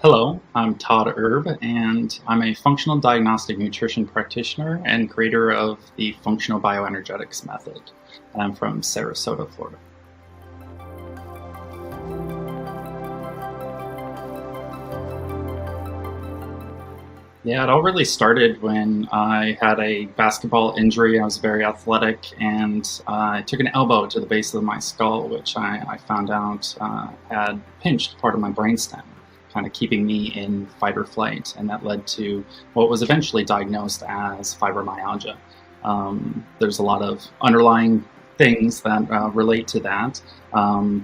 Hello, I'm Todd Erb, and I'm a functional diagnostic nutrition practitioner and creator of the functional bioenergetics method. And I'm from Sarasota, Florida. Yeah, it all really started when I had a basketball injury. I was very athletic, and I took an elbow to the base of my skull, which I found out had pinched part of my brainstem, kind of keeping me in fight or flight, and that led to what was eventually diagnosed as fibromyalgia. There's a lot of underlying things that relate to that,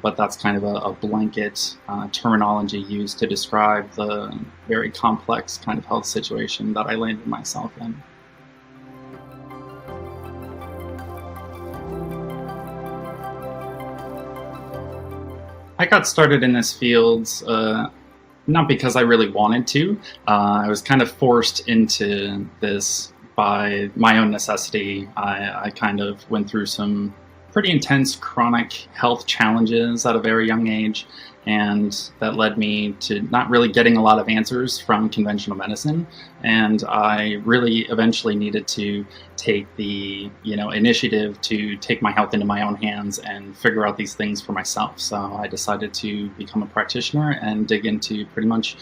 but that's kind of a blanket terminology used to describe the very complex kind of health situation that I landed myself in. I got started in this field not because I really wanted to. I was kind of forced into this by my own necessity. I kind of went through some pretty intense chronic health challenges at a very young age, and that led me to not really getting a lot of answers from conventional medicine. And I really eventually needed to take the initiative to take my health into my own hands and figure out these things for myself. So I decided to become a practitioner and dig into pretty much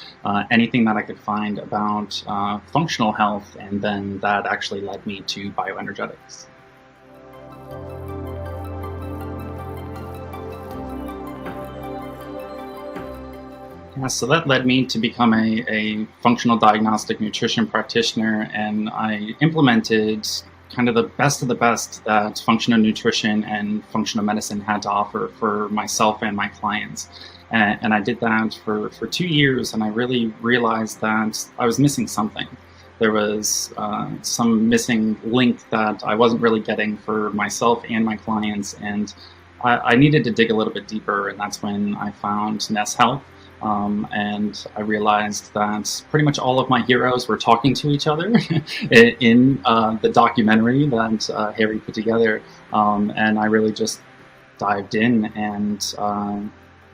anything that I could find about functional health, and then that actually led me to bioenergetics. Yeah, so that led me to become a functional diagnostic nutrition practitioner, and I implemented kind of the best that functional nutrition and functional medicine had to offer for myself and my clients. And I did that for 2 years, and I really realized that I was missing something. There was some missing link that I wasn't really getting for myself and my clients, and I needed to dig a little bit deeper, and that's when I found NES Health. And I realized that pretty much all of my heroes were talking to each other in the documentary that Harry put together. And I really just dived in and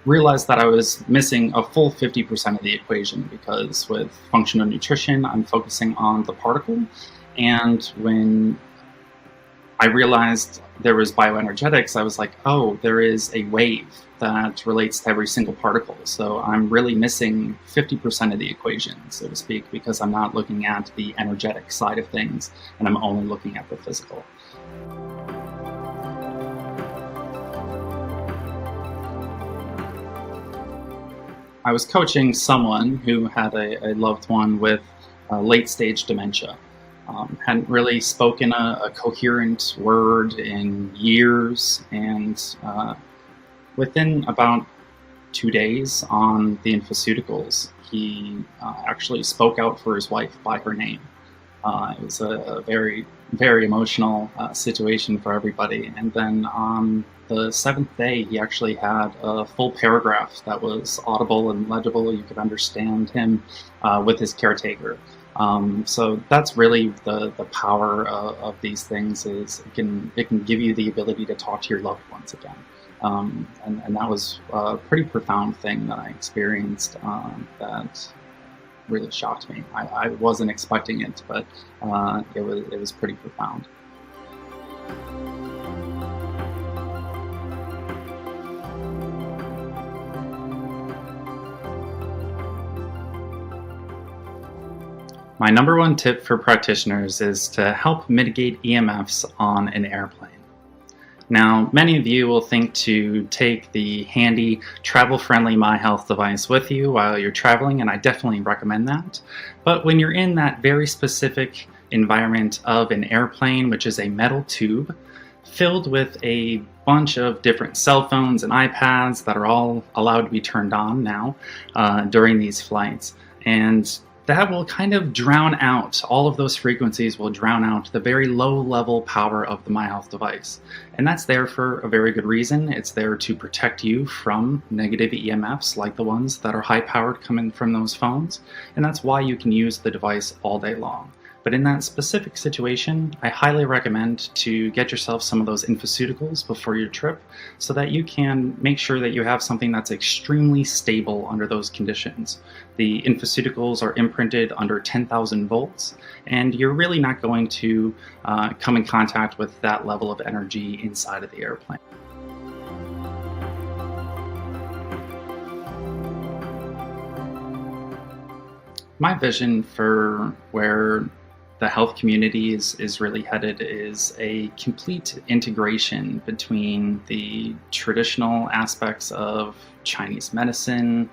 realized that I was missing a full 50% of the equation, because with functional nutrition, I'm focusing on the particle. And when I realized there was bioenergetics, I was like, oh, there is a wave that relates to every single particle. So I'm really missing 50% of the equation, so to speak, because I'm not looking at the energetic side of things, and I'm only looking at the physical. I was coaching someone who had a loved one with late stage dementia. Hadn't really spoken a coherent word in years, and within about 2 days on the Infoceuticals, he actually spoke out for his wife by her name. It was a very, very emotional situation for everybody. And then on the 7th day, he actually had a full paragraph that was audible and legible. You could understand him with his caretaker. So that's really the power of these things. Is it can give you the ability to talk to your loved ones again. And that was a pretty profound thing that I experienced that really shocked me. I wasn't expecting it, but it was pretty profound. My number one tip for practitioners is to help mitigate EMFs on an airplane. Now, many of you will think to take the handy, travel-friendly miHealth device with you while you're traveling, and I definitely recommend that. But when you're in that very specific environment of an airplane, which is a metal tube filled with a bunch of different cell phones and iPads that are all allowed to be turned on now during these flights, and that will kind of drown out, all of those frequencies will drown out the very low level power of the miHealth device. And that's there for a very good reason. It's there to protect you from negative EMFs like the ones that are high powered coming from those phones. And that's why you can use the device all day long. But in that specific situation, I highly recommend to get yourself some of those Infoceuticals before your trip so that you can make sure that you have something that's extremely stable under those conditions. The Infoceuticals are imprinted under 10,000 volts, and you're really not going to come in contact with that level of energy inside of the airplane. My vision for where the health community is really headed is a complete integration between the traditional aspects of Chinese medicine,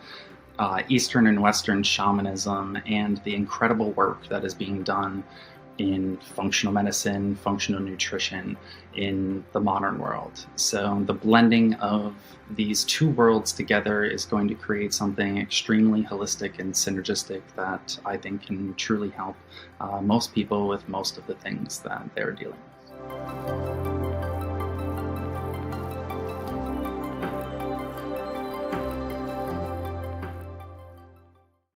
Eastern and Western shamanism, and the incredible work that is being done in functional medicine, functional nutrition in the modern world. So the blending of these two worlds together is going to create something extremely holistic and synergistic that I think can truly help most people with most of the things that they're dealing with.